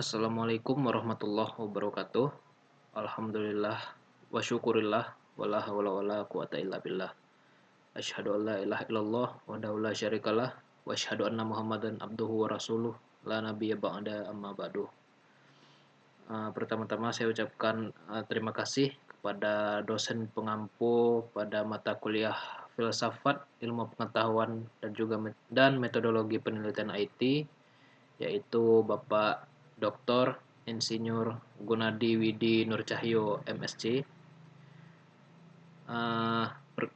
Assalamualaikum warahmatullahi wabarakatuh. Alhamdulillah wa syukurillah wala haula wala quwata illa billah. Asyhadu an la ilaha illallah wa la syarikalah wa asyhadu anna Muhammadan abduhu wa rasuluh la nabiyya ba'da amma ba'du. Pertama-tama saya ucapkan terima kasih kepada dosen pengampu pada mata kuliah filsafat, ilmu pengetahuan dan metodologi penelitian IT, yaitu Bapak Dr. Insinyur Gunadi Widi Nurcahyo MSc.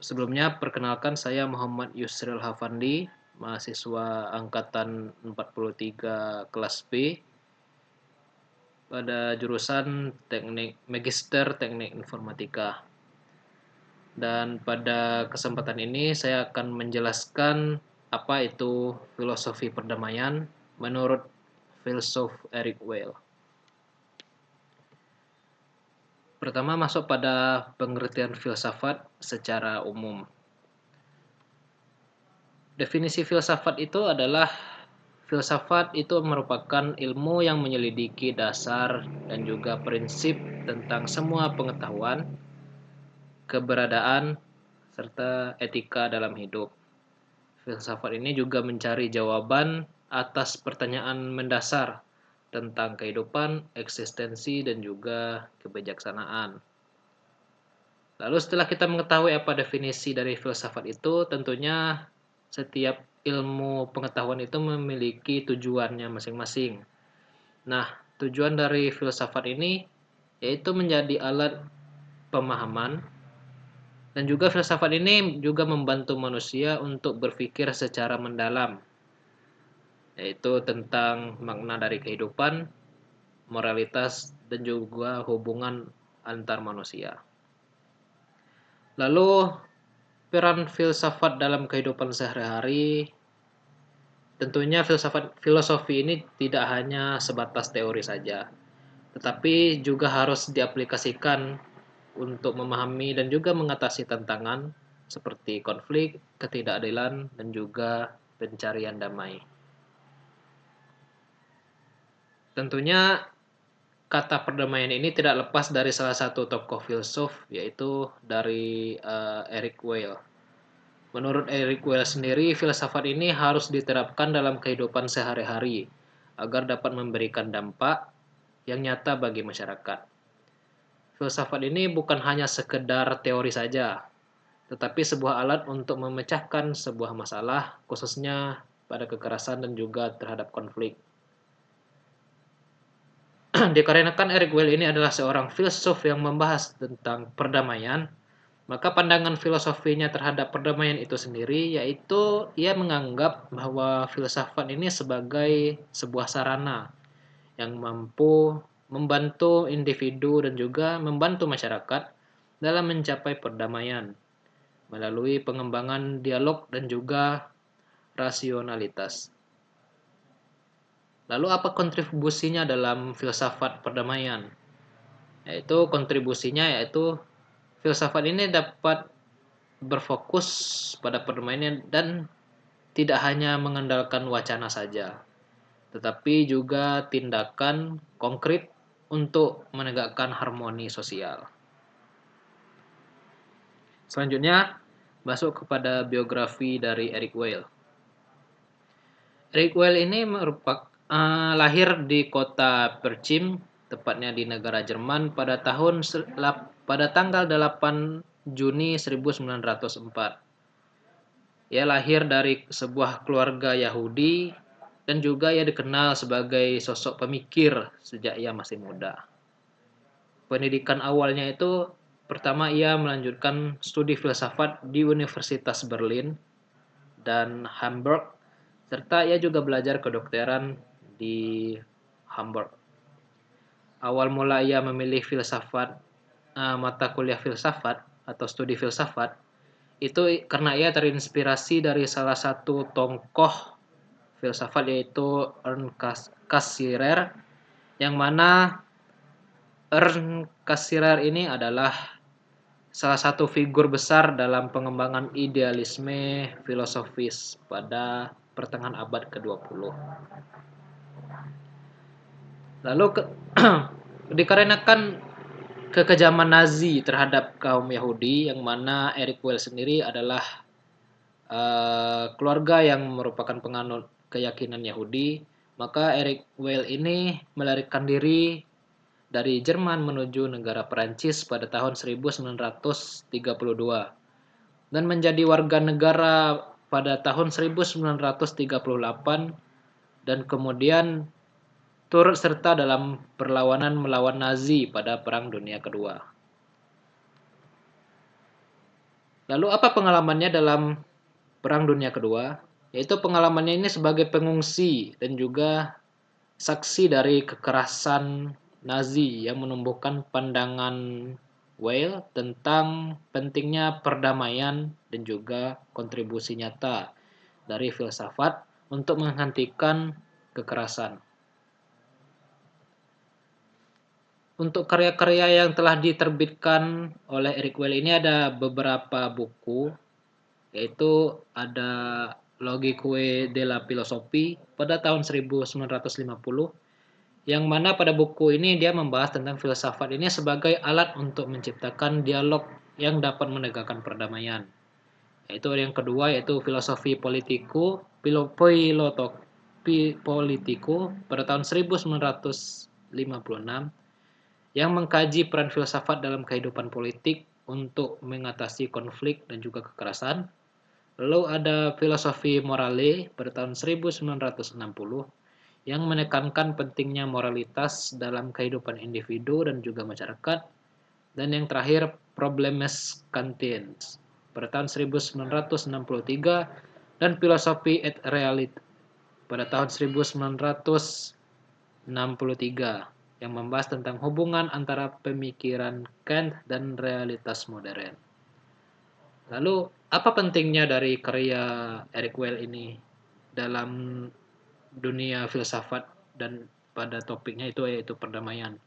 Sebelumnya perkenalkan, saya Muhammad Yusril Hafandi, mahasiswa angkatan 43 kelas B pada jurusan Magister Teknik Informatika. Dan pada kesempatan ini saya akan menjelaskan apa itu filosofi perdamaian menurut filsuf Eric Weil. Pertama, masuk pada pengertian filsafat secara umum. Definisi filsafat itu adalah filsafat itu merupakan ilmu yang menyelidiki dasar dan juga prinsip tentang semua pengetahuan, keberadaan, serta etika dalam hidup. Filsafat ini juga mencari jawaban atas pertanyaan mendasar tentang kehidupan, eksistensi, dan juga kebijaksanaan. Lalu setelah kita mengetahui apa definisi dari filsafat itu, tentunya setiap ilmu pengetahuan itu memiliki tujuannya masing-masing. Nah, tujuan dari filsafat ini yaitu menjadi alat pemahaman, dan juga filsafat ini juga membantu manusia untuk berpikir secara mendalam, yaitu tentang makna dari kehidupan, moralitas, dan juga hubungan antar manusia. Lalu, peran filsafat dalam kehidupan sehari-hari, tentunya filosofi ini tidak hanya sebatas teori saja, tetapi juga harus diaplikasikan untuk memahami dan juga mengatasi tantangan seperti konflik, ketidakadilan, dan juga pencarian damai. Tentunya kata perdamaian ini tidak lepas dari salah satu tokoh filsuf, yaitu dari Eric Weil. Menurut Eric Weil sendiri, filsafat ini harus diterapkan dalam kehidupan sehari-hari agar dapat memberikan dampak yang nyata bagi masyarakat. Filsafat ini bukan hanya sekedar teori saja, tetapi sebuah alat untuk memecahkan sebuah masalah, khususnya pada kekerasan dan juga terhadap konflik. Dikarenakan Eric Weil ini adalah seorang filsuf yang membahas tentang perdamaian, maka pandangan filosofinya terhadap perdamaian itu sendiri yaitu ia menganggap bahwa filsafat ini sebagai sebuah sarana yang mampu membantu individu dan juga membantu masyarakat dalam mencapai perdamaian melalui pengembangan dialog dan juga rasionalitas. Lalu apa kontribusinya dalam filsafat perdamaian? Yaitu filsafat ini dapat berfokus pada perdamaian dan tidak hanya mengandalkan wacana saja, tetapi juga tindakan konkret untuk menegakkan harmoni sosial. Selanjutnya, masuk kepada biografi dari Eric Weil. Eric Weil ini lahir di kota Perchim, tepatnya di negara Jerman pada tanggal 8 Juni 1904. Ia lahir dari sebuah keluarga Yahudi dan juga ia dikenal sebagai sosok pemikir sejak ia masih muda. Pendidikan awalnya itu pertama ia melanjutkan studi filsafat di Universitas Berlin dan Hamburg, serta ia juga belajar kedokteran di Hamburg. Awal mula ia memilih mata kuliah filsafat atau studi filsafat itu karena ia terinspirasi dari salah satu tokoh filsafat yaitu Ernst Cassirer, yang mana Ernst Cassirer ini adalah salah satu figur besar dalam pengembangan idealisme filosofis pada pertengahan abad ke-20. Lalu dikarenakan kekejaman Nazi terhadap kaum Yahudi, yang mana Eric Weil sendiri adalah keluarga yang merupakan penganut keyakinan Yahudi, maka Eric Weil ini melarikan diri dari Jerman menuju negara Perancis pada tahun 1932 dan menjadi warga negara pada tahun 1938, dan kemudian turut serta dalam perlawanan melawan Nazi pada Perang Dunia Kedua. Lalu apa pengalamannya dalam Perang Dunia Kedua? Yaitu pengalamannya ini sebagai pengungsi dan juga saksi dari kekerasan Nazi yang menumbuhkan pandangan Weil tentang pentingnya perdamaian dan juga kontribusi nyata dari filsafat untuk menghentikan kekerasan. Untuk karya-karya yang telah diterbitkan oleh Eric Weil ini ada beberapa buku, yaitu ada Logique de la Philosophie pada tahun 1950, yang mana pada buku ini dia membahas tentang filsafat ini sebagai alat untuk menciptakan dialog yang dapat menegakkan perdamaian. Yaitu yang kedua, yaitu Filosofi Politico pada tahun 1956, yang mengkaji peran filsafat dalam kehidupan politik untuk mengatasi konflik dan juga kekerasan. Lalu ada Filosofi Morale pada tahun 1960 yang menekankan pentingnya moralitas dalam kehidupan individu dan juga masyarakat. Dan yang terakhir, Problemes Kantiens pada tahun 1963 dan Filosofi et Realit pada tahun 1963 yang membahas tentang hubungan antara pemikiran Kant dan realitas modern. Lalu, apa pentingnya dari karya Eric Weil ini dalam dunia filsafat dan pada topiknya itu yaitu perdamaian?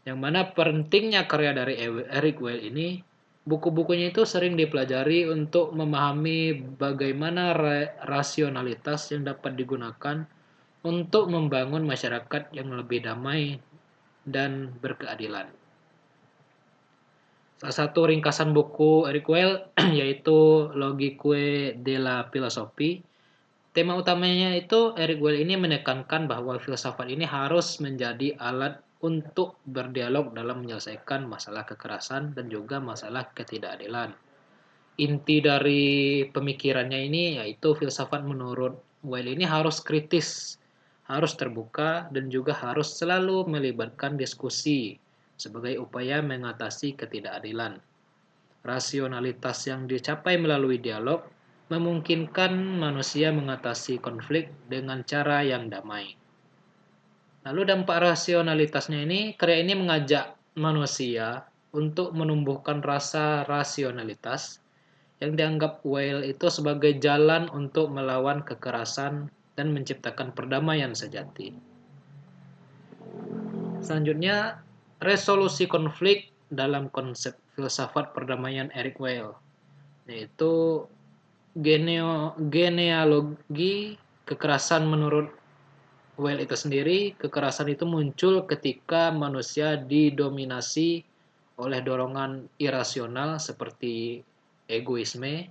Yang mana pentingnya karya dari Eric Weil ini, buku-bukunya itu sering dipelajari untuk memahami bagaimana rasionalitas yang dapat digunakan untuk membangun masyarakat yang lebih damai dan berkeadilan. Salah satu ringkasan buku Eric Weil yaitu Logique de la Philosophie. Tema utamanya itu Eric Weil ini menekankan bahwa filsafat ini harus menjadi alat untuk berdialog dalam menyelesaikan masalah kekerasan dan juga masalah ketidakadilan. Inti dari pemikirannya ini yaitu filsafat menurut Weil ini harus kritis, harus terbuka, dan juga harus selalu melibatkan diskusi sebagai upaya mengatasi ketidakadilan. Rasionalitas yang dicapai melalui dialog memungkinkan manusia mengatasi konflik dengan cara yang damai. Lalu dampak rasionalitasnya ini, karya ini mengajak manusia untuk menumbuhkan rasa rasionalitas yang dianggap Weil itu sebagai jalan untuk melawan kekerasan dan menciptakan perdamaian sejati. Selanjutnya, resolusi konflik dalam konsep filsafat perdamaian Eric Weil, yaitu genealogi kekerasan. Menurut Weil itu sendiri, kekerasan itu muncul ketika manusia didominasi oleh dorongan irasional seperti egoisme,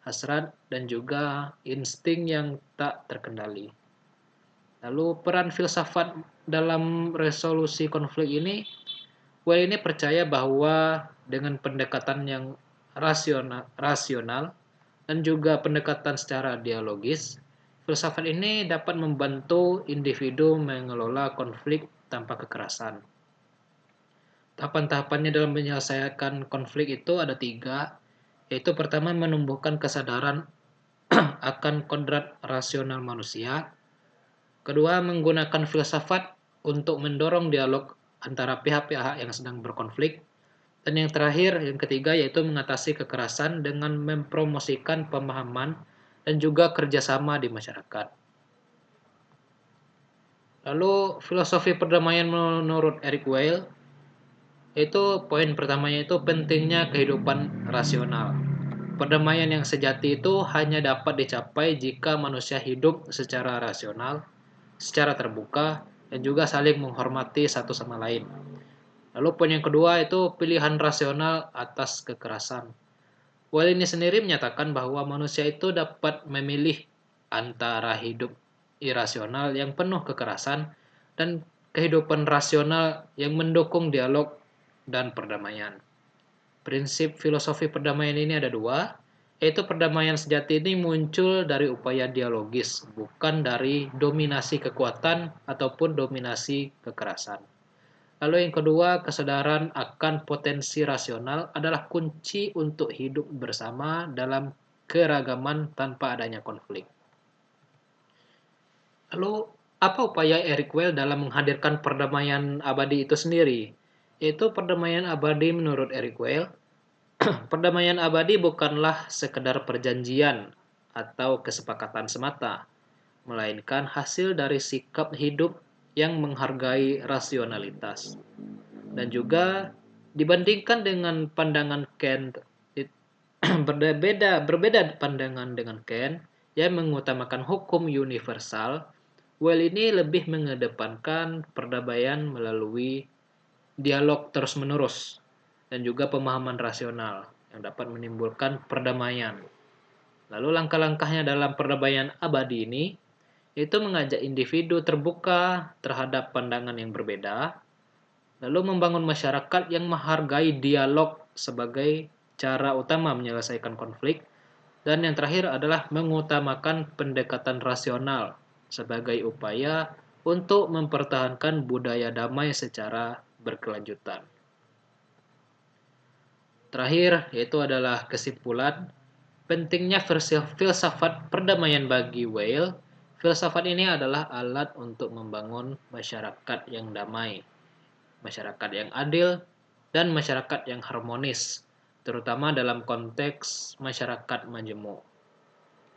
hasrat, dan juga insting yang tak terkendali. Lalu peran filsafat dalam resolusi konflik ini, Weil ini percaya bahwa dengan pendekatan yang rasional dan juga pendekatan secara dialogis, filsafat ini dapat membantu individu mengelola konflik tanpa kekerasan. Tahapan-tahapannya dalam menyelesaikan konflik itu ada 3, yaitu pertama menumbuhkan kesadaran akan kodrat rasional manusia. Kedua, menggunakan filsafat untuk mendorong dialog antara pihak-pihak yang sedang berkonflik. Dan yang terakhir, yang ketiga, yaitu mengatasi kekerasan dengan mempromosikan pemahaman dan juga kerjasama di masyarakat. Lalu, filosofi perdamaian menurut Eric Weil, itu poin pertamanya itu pentingnya kehidupan rasional. Perdamaian yang sejati itu hanya dapat dicapai jika manusia hidup secara rasional, secara terbuka, dan juga saling menghormati satu sama lain. Lalu poin yang kedua itu pilihan rasional atas kekerasan. Well ini sendiri menyatakan bahwa manusia itu dapat memilih antara hidup irasional yang penuh kekerasan dan kehidupan rasional yang mendukung dialog dan perdamaian. Prinsip filosofi perdamaian ini ada dua, yaitu perdamaian sejati ini muncul dari upaya dialogis, bukan dari dominasi kekuatan ataupun dominasi kekerasan. Lalu yang kedua, kesadaran akan potensi rasional adalah kunci untuk hidup bersama dalam keragaman tanpa adanya konflik. Lalu, apa upaya Eric Weil dalam menghadirkan perdamaian abadi itu sendiri? Yaitu perdamaian abadi menurut Eric Weil, perdamaian abadi bukanlah sekedar perjanjian atau kesepakatan semata, melainkan hasil dari sikap hidup yang menghargai rasionalitas. Dan juga dibandingkan dengan pandangan Kant, berbeda pandangan dengan Kant yang mengutamakan hukum universal. Well ini lebih mengedepankan perdamaian melalui dialog terus-menerus dan juga pemahaman rasional yang dapat menimbulkan perdamaian. Lalu langkah-langkahnya dalam perdamaian abadi ini itu mengajak individu terbuka terhadap pandangan yang berbeda, lalu membangun masyarakat yang menghargai dialog sebagai cara utama menyelesaikan konflik, dan yang terakhir adalah mengutamakan pendekatan rasional sebagai upaya untuk mempertahankan budaya damai secara berkelanjutan. Terakhir, yaitu adalah kesimpulan pentingnya filsafat perdamaian bagi Weil. Filsafat ini adalah alat untuk membangun masyarakat yang damai, masyarakat yang adil, dan masyarakat yang harmonis, terutama dalam konteks masyarakat majemuk.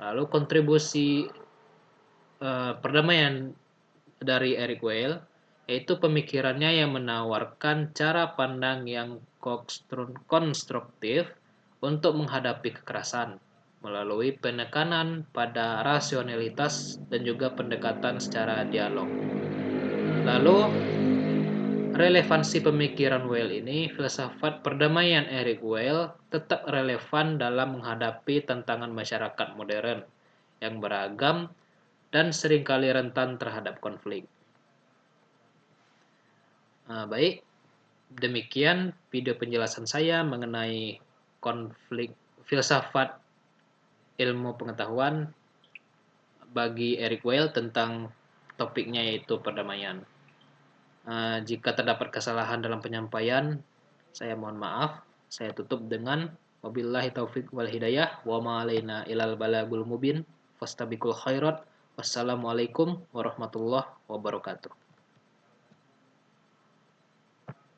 Lalu kontribusi perdamaian dari Eric Weil, yaitu pemikirannya yang menawarkan cara pandang yang konstruktif untuk menghadapi kekerasan melalui penekanan pada rasionalitas dan juga pendekatan secara dialog. Lalu, relevansi pemikiran Weil ini, filsafat perdamaian Eric Weil tetap relevan dalam menghadapi tantangan masyarakat modern yang beragam dan seringkali rentan terhadap konflik. Baik, demikian video penjelasan saya mengenai konflik filsafat ilmu pengetahuan bagi Eric Weil tentang topiknya yaitu perdamaian. Jika terdapat kesalahan dalam penyampaian, saya mohon maaf. Saya tutup dengan wabillahi taufik wal hidayah wa ma alaina ilal balagul mubin fastabiqul khairat. Wassalamualaikum warahmatullahi wabarakatuh.